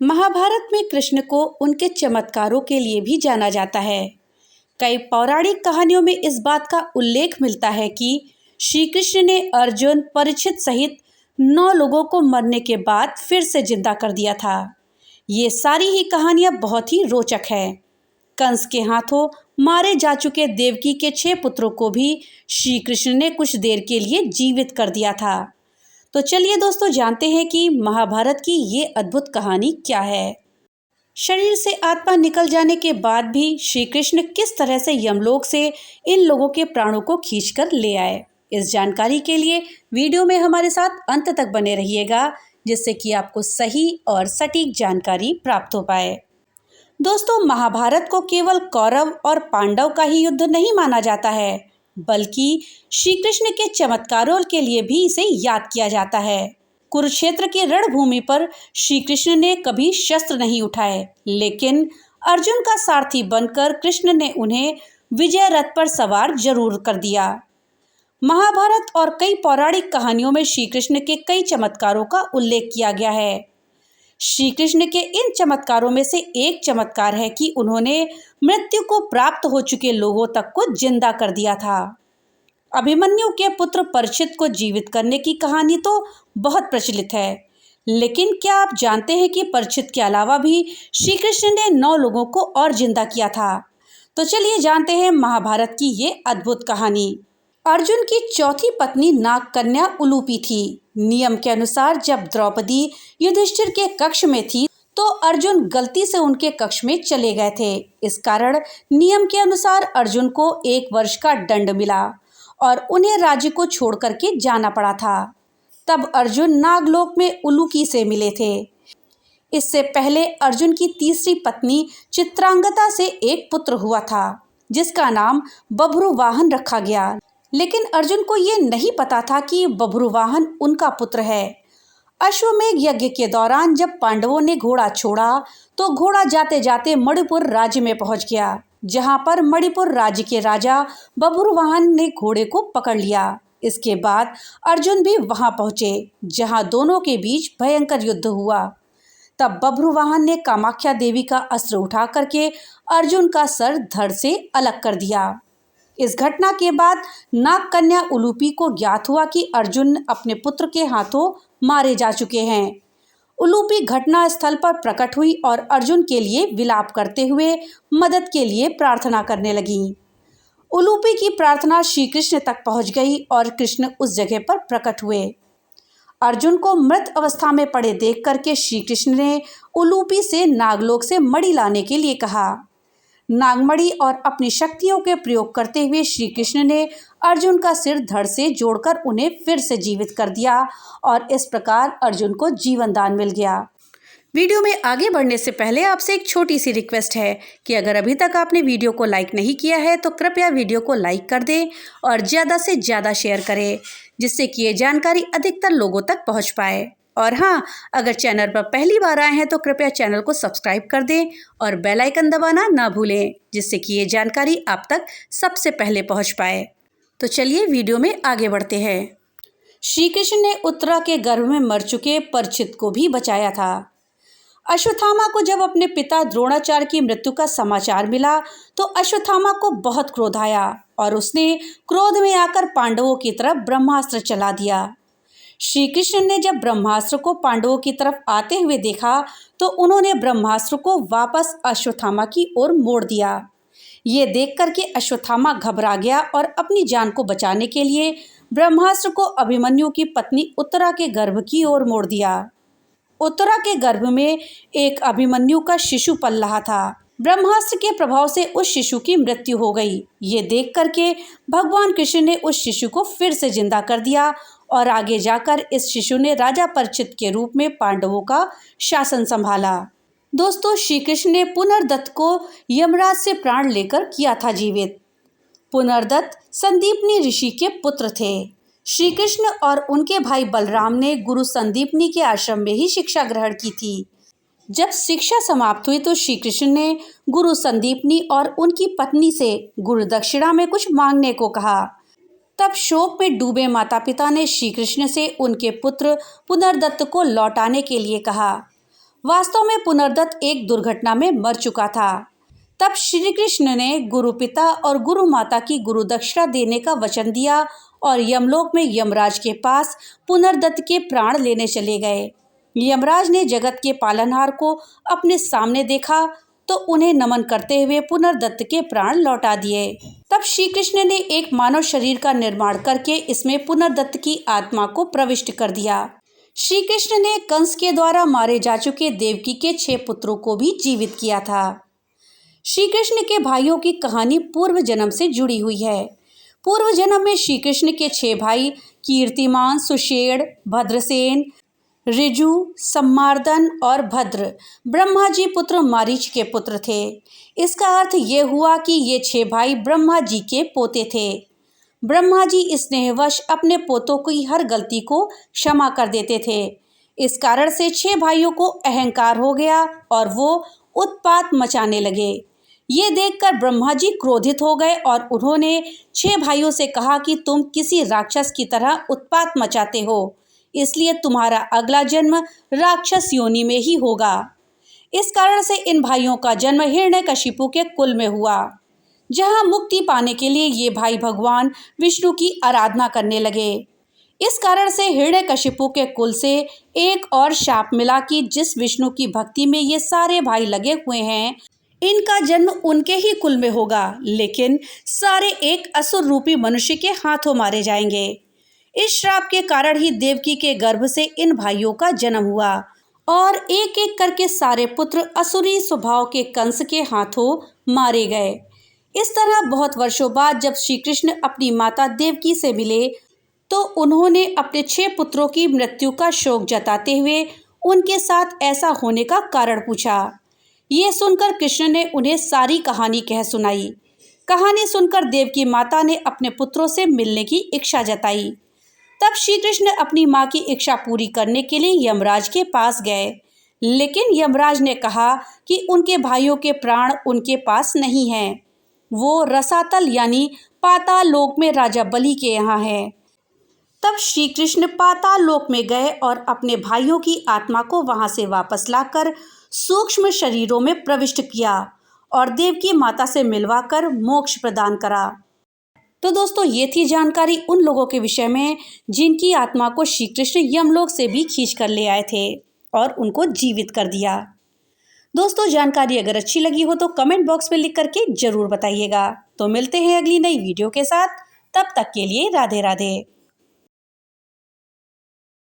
महाभारत में कृष्ण को उनके चमत्कारों के लिए भी जाना जाता है। कई पौराणिक कहानियों में इस बात का उल्लेख मिलता है कि श्री कृष्ण ने अर्जुन, परीक्षित सहित 9 लोगों को मरने के बाद फिर से जिंदा कर दिया था। ये सारी ही कहानियां बहुत ही रोचक है। कंस के हाथों मारे जा चुके देवकी के 6 पुत्रों को भी श्री कृष्ण ने कुछ देर के लिए जीवित कर दिया था। तो चलिए दोस्तों, जानते हैं कि महाभारत की ये अद्भुत कहानी क्या है। शरीर से आत्मा निकल जाने के बाद भी श्री कृष्ण किस तरह से यमलोक से इन लोगों के प्राणों को खींचकर ले आए, इस जानकारी के लिए वीडियो में हमारे साथ अंत तक बने रहिएगा, जिससे कि आपको सही और सटीक जानकारी प्राप्त हो पाए। दोस्तों, महाभारत को केवल कौरव और पांडव का ही युद्ध नहीं माना जाता है, बल्कि श्री कृष्ण के चमत्कारों के लिए भी इसे याद किया जाता है। कुरुक्षेत्र की रणभूमि पर श्री कृष्ण ने कभी शस्त्र नहीं उठाए, लेकिन अर्जुन का सारथी बनकर कृष्ण ने उन्हें विजय रथ पर सवार जरूर कर दिया। महाभारत और कई पौराणिक कहानियों में श्री कृष्ण के कई चमत्कारों का उल्लेख किया गया है। श्री कृष्ण के इन चमत्कारों में से एक चमत्कार है कि उन्होंने मृत्यु को प्राप्त हो चुके लोगों तक को जिंदा कर दिया था। अभिमन्यु के पुत्र परीक्षित को जीवित करने की कहानी तो बहुत प्रचलित है, लेकिन क्या आप जानते हैं कि परीक्षित के अलावा भी श्री कृष्ण ने 9 लोगों को और जिंदा किया था। तो चलिए जानते हैं महाभारत की ये अद्भुत कहानी। अर्जुन की चौथी पत्नी नागकन्या उलूपी थी। नियम के अनुसार जब द्रौपदी युधिष्ठिर के कक्ष में थी तो अर्जुन गलती से उनके कक्ष में चले गए थे। इस कारण नियम के अनुसार अर्जुन को 1 वर्ष का दंड मिला और उन्हें राज्य को छोड़ करके जाना पड़ा था। तब अर्जुन नागलोक में उलूकी से मिले थे। इससे पहले अर्जुन की तीसरी पत्नी चित्रांगदा से एक पुत्र हुआ था, जिसका नाम बभ्रुवाहन रखा गया। लेकिन अर्जुन को ये नहीं पता था कि बभ्रुवाहन उनका पुत्र है। अश्वमेध यज्ञ के दौरान जब पांडवों ने घोड़ा छोड़ा तो घोड़ा जाते जाते मणिपुर राज्य में पहुंच गया, जहां पर मणिपुर राज्य के राजा बभ्रुवाहन ने घोड़े को पकड़ लिया। इसके बाद अर्जुन भी वहां पहुंचे, जहां दोनों के बीच भयंकर युद्ध हुआ। तब बभ्रुवाहन ने कामाख्या देवी का अस्त्र उठा करके अर्जुन का सर धड़ से अलग कर दिया। इस घटना के बाद नागकन्या उलूपी को ज्ञात हुआ कि अर्जुन अपने पुत्र के हाथों मारे जा चुके हैं। उलूपी घटना स्थल पर प्रकट हुई और अर्जुन के लिए विलाप करते हुए मदद के लिए प्रार्थना करने लगी। उलूपी की प्रार्थना श्री कृष्ण तक पहुंच गई और कृष्ण उस जगह पर प्रकट हुए। अर्जुन को मृत अवस्था में पड़े देख करके श्री कृष्ण ने उलूपी से नागलोक से मणि लाने के लिए कहा। नागमणि और अपनी शक्तियों के प्रयोग करते हुए श्री कृष्ण ने अर्जुन का सिर धड़ से जोड़कर उन्हें फिर से जीवित कर दिया और इस प्रकार अर्जुन को जीवन दान मिल गया। वीडियो में आगे बढ़ने से पहले आपसे एक छोटी सी रिक्वेस्ट है कि अगर अभी तक आपने वीडियो को लाइक नहीं किया है तो कृपया वीडियो को लाइक कर दें और ज़्यादा से ज़्यादा शेयर करें, जिससे कि ये जानकारी अधिकतर लोगों तक पहुँच पाए। और हाँ, अगर चैनल पर पहली बार आए हैं तो कृपया चैनल को सब्सक्राइब कर दें और बेल आइकन दबाना ना भूलें, जिससे कि ये जानकारी आप तक सबसे पहले पहुंच पाए। तो चलिए वीडियो में आगे बढ़ते हैं। श्री कृष्ण ने उत्तरा के गर्भ में मर चुके परीक्षित को भी बचाया था। अश्वत्थामा को जब अपने पिता द्रोणाचार्य की मृत्यु का समाचार मिला तो अश्वत्थामा को बहुत क्रोध आया और उसने क्रोध में आकर पांडवों की तरफ ब्रह्मास्त्र चला दिया। श्री कृष्ण ने जब ब्रह्मास्त्र को पांडवों की तरफ आते हुए देखा तो उन्होंने ब्रह्मास्त्र को वापस अश्वत्थामा की ओर मोड़ दिया। ये देख करके अश्वत्थामा घबरा गया और अपनी जान को बचाने के लिए ब्रह्मास्त्र को अभिमन्यु की पत्नी उत्तरा के गर्भ की ओर मोड़ दिया। उत्तरा के गर्भ में एक अभिमन्यु का शिशु पल रहा था। ब्रह्मास्त्र के प्रभाव से उस शिशु की मृत्यु हो गई। ये देख करके भगवान कृष्ण ने उस शिशु को फिर से जिंदा कर दिया और आगे जाकर इस शिशु ने राजा परीक्षित के रूप में पांडवों का शासन संभाला। दोस्तों, श्री कृष्ण ने पुनर्दत्त को यमराज से प्राण लेकर किया था जीवित। पुनर्दत्त संदीपनी ऋषि के पुत्र थे। श्री कृष्ण और उनके भाई बलराम ने गुरु संदीपनी के आश्रम में ही शिक्षा ग्रहण की थी। जब शिक्षा समाप्त हुई तो श्री कृष्ण ने गुरु संदीपनी और उनकी पत्नी से गुरु दक्षिणा में कुछ मांगने को कहा। तब शोक में डूबे माता पिता ने श्री कृष्ण से उनके पुत्र पुनर्दत्त को लौटाने के लिए कहा। वास्तव में पुनर्दत्त एक दुर्घटना में मर चुका था। तब श्री कृष्ण ने गुरु पिता और गुरु माता की गुरु दक्षिणा देने का वचन दिया और यमलोक में यमराज के पास पुनर्दत्त के प्राण लेने चले गए। यमराज ने जगत के पालनहार को अपने सामने देखा तो उन्हें नमन करते हुए पुनर्दत्त के प्राण लौटा दिए। तब श्री कृष्ण ने एक मानव शरीर का निर्माण करके इसमें पुनर्दत्त की आत्मा को प्रविष्ट कर दिया। श्री कृष्ण ने कंस के द्वारा मारे जा चुके देवकी के 6 पुत्रों को भी जीवित किया था। श्री कृष्ण के भाइयों की कहानी पूर्व जन्म से जुड़ी हुई है। पूर्व जन्म में श्री कृष्ण के 6 भाई कीर्तिमान, सुषेण, भद्रसेन, ऋजु, सम्मार्दन और भद्र ब्रह्मा जी पुत्र मारीच के पुत्र थे। इसका अर्थ ये हुआ कि ये 6 भाई ब्रह्मा जी के पोते थे। ब्रह्मा जी स्नेहवश अपने पोतों की हर गलती को क्षमा कर देते थे। इस कारण से 6 भाइयों को अहंकार हो गया और वो उत्पात मचाने लगे। ये देखकर ब्रह्मा जी क्रोधित हो गए और उन्होंने 6 भाइयों से कहा कि तुम किसी राक्षस की तरह उत्पात मचाते हो, इसलिए तुम्हारा अगला जन्म राक्षस योनि में ही होगा। इस कारण से इन भाइयों का जन्म हिरण्यकशिपु के कुल में हुआ, जहां मुक्ति पाने के लिए ये भाई भगवान विष्णु की आराधना करने लगे। इस कारण से हिरण्यकशिपु के कुल से एक और शाप मिला कि जिस विष्णु की भक्ति में ये सारे भाई लगे हुए हैं, इनका जन्म उनके ही कुल में होगा, लेकिन सारे एक असुर रूपी मनुष्य के हाथों मारे जाएंगे। इस श्राप के कारण ही देवकी के गर्भ से इन भाइयों का जन्म हुआ और एक एक करके सारे पुत्र असुरी स्वभाव के कंस के हाथों मारे गए। इस तरह बहुत वर्षों बाद जब श्री कृष्ण अपनी माता देवकी से मिले तो उन्होंने अपने 6 पुत्रों की मृत्यु का शोक जताते हुए उनके साथ ऐसा होने का कारण पूछा। ये सुनकर कृष्ण ने उन्हें सारी कहानी कह सुनाई। कहानी सुनकर देवकी माता ने अपने पुत्रों से मिलने की इच्छा जताई। तब श्री कृष्ण अपनी माँ की इच्छा पूरी करने के लिए यमराज के पास गए, लेकिन यमराज ने कहा कि उनके भाइयों के प्राण उनके पास नहीं हैं। वो रसातल यानी पाताल लोक में राजा बलि के यहाँ हैं। तब श्री कृष्ण पाताल लोक में गए और अपने भाइयों की आत्मा को वहां से वापस लाकर सूक्ष्म शरीरों में प्रविष्ट किया और देवकी माता से मिलवाकर मोक्ष प्रदान करा। तो दोस्तों, ये थी जानकारी उन लोगों के विषय में जिनकी आत्मा को श्री कृष्ण यमलोक से भी खींच कर ले आए थे और उनको जीवित कर दिया। दोस्तों, जानकारी अगर अच्छी लगी हो तो कमेंट बॉक्स में लिख करके जरूर बताइएगा। तो मिलते हैं अगली नई वीडियो के साथ, तब तक के लिए राधे राधे।